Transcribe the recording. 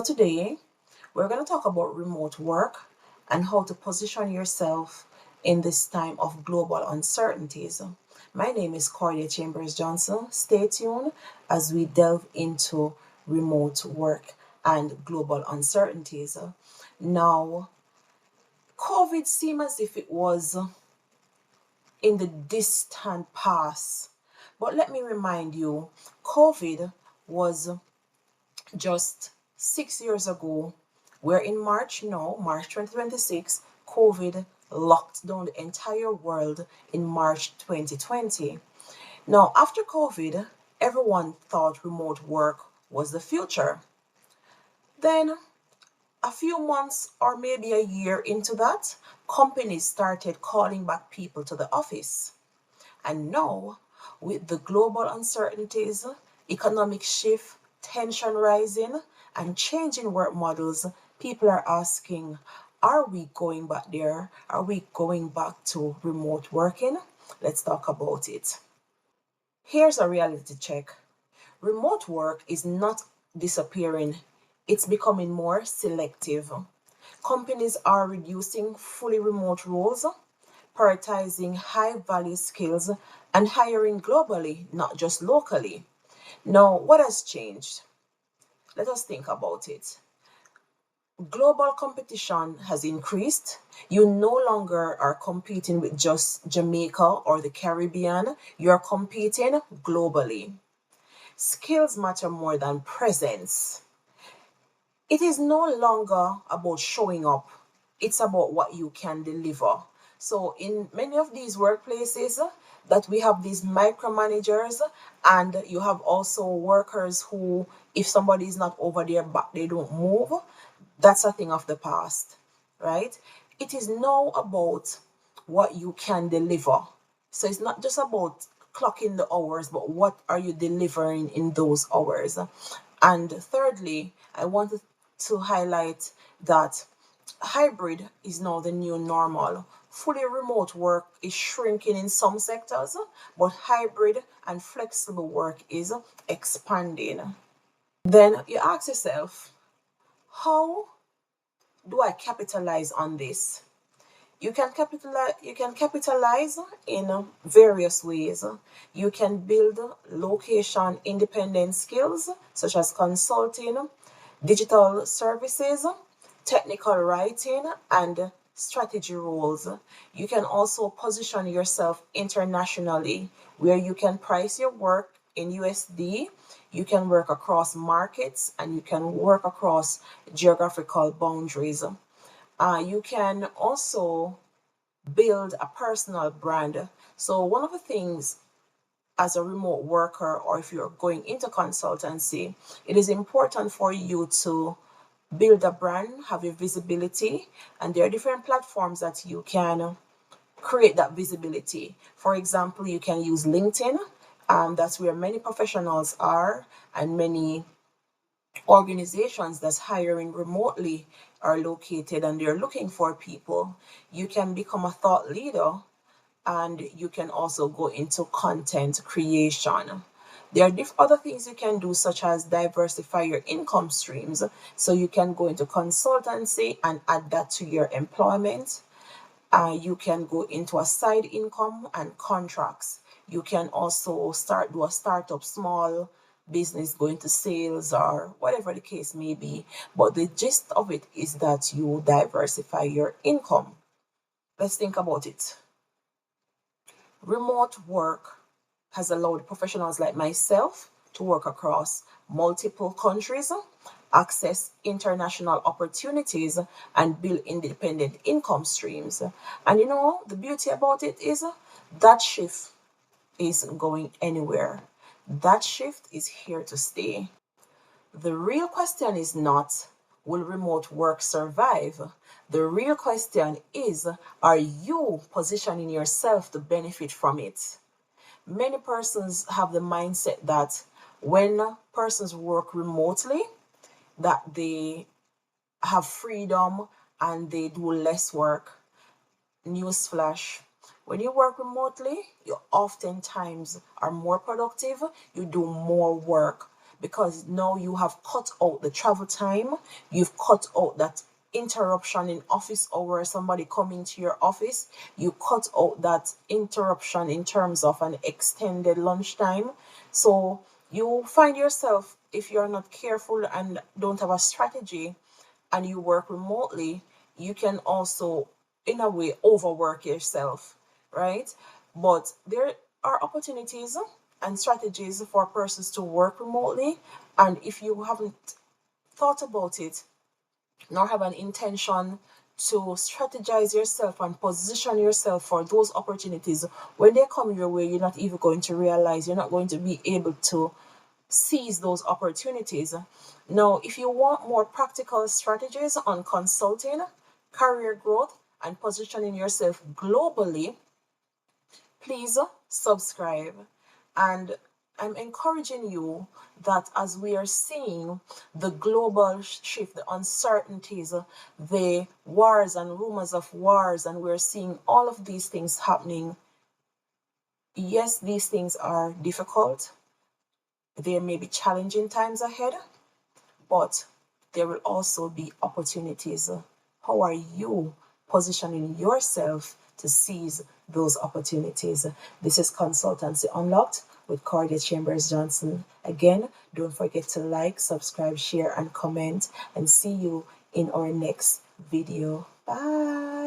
Today, we're going to talk about remote work and how to position yourself in this time of global uncertainties. My name is Cordia Chambers Johnson. Stay tuned as we delve into remote work and global uncertainties. Now, COVID seemed as if it was in the distant past, but let me remind you, COVID was just 6 years ago. We're in March now, March 2026. COVID locked down the entire world in March 2020. Now, after COVID, everyone thought remote work was the future. Then, a few months or maybe a year into that, companies started calling back people to the office. And now, with the global uncertainties, economic shift, tension rising, and changing work models, people are asking, are we going back there? Are we going back to remote working? Let's talk about it. Here's a reality check. Remote work is not disappearing, it's becoming more selective. Companies are reducing fully remote roles, prioritizing high value skills, and hiring globally, not just locally. Now, what has changed? Let us think about it. Global competition has increased. You no longer are competing with just Jamaica or the Caribbean, you're competing globally. Skills matter more than presence. It is no longer about showing up, it's about what you can deliver. So, in many of these workplaces, that we have these micromanagers, and you have also workers who, if somebody is not over their back, they don't move. That's a thing of the past, right? It is now about what you can deliver. So, it's not just about clocking the hours, but what are you delivering in those hours? And thirdly, I wanted to highlight that hybrid is now the new normal. Fully remote work is shrinking in some sectors, but hybrid and flexible work is expanding. Then you ask yourself, how do I capitalize on this? You can capitalize in various ways. You can build location independent skills such as consulting, digital services, technical writing, and strategy roles. You can also position yourself internationally where you can price your work in USD, you can work across markets, and you can work across geographical boundaries. You can also build a personal brand. So, one of the things as a remote worker, or if you're going into consultancy, it is important for you to build a brand, have a visibility, and there are different platforms that you can create that visibility. For example, you can use LinkedIn, that's where many professionals are, and many organizations that's hiring remotely are located, and they're looking for people. You can become a thought leader, and you can also go into content creation. There are other things you can do, such as diversify your income streams. So you can go into consultancy and add that to your employment. You can go into a side income and contracts. You can also do a startup, small business, go into sales or whatever the case may be. But the gist of it is that you diversify your income. Let's think about it. Remote work has allowed professionals like myself to work across multiple countries, access international opportunities, and build independent income streams. And the beauty about it is that shift isn't going anywhere. That shift is here to stay. The real question is not, will remote work survive? The real question is, are you positioning yourself to benefit from it? Many persons have the mindset that when persons work remotely, that they have freedom and they do less work. Newsflash. When you work remotely, you oftentimes are more productive, you do more work because now you have cut out the travel time, you've cut out that interruption in office hours, somebody coming to your office, you cut out that interruption in terms of an extended lunchtime. So you find yourself, if you're not careful and don't have a strategy and you work remotely, you can also, in a way, overwork yourself, right? But there are opportunities and strategies for persons to work remotely. And if you haven't thought about it, nor have an intention to strategize yourself and position yourself for those opportunities, when they come your way, you're not even going to realize, you're not going to be able to seize those opportunities. Now, if you want more practical strategies on consulting, career growth, and positioning yourself globally, please subscribe. And I'm encouraging you that as we are seeing the global shift, the uncertainties, the wars and rumors of wars, and we're seeing all of these things happening. Yes, these things are difficult. There may be challenging times ahead, but there will also be opportunities. How are you positioning yourself to seize those opportunities? This is Consultancy Unlocked with Cordia Chambers Johnson. Again, don't forget to like, subscribe, share, and comment, and see you in our next video. Bye.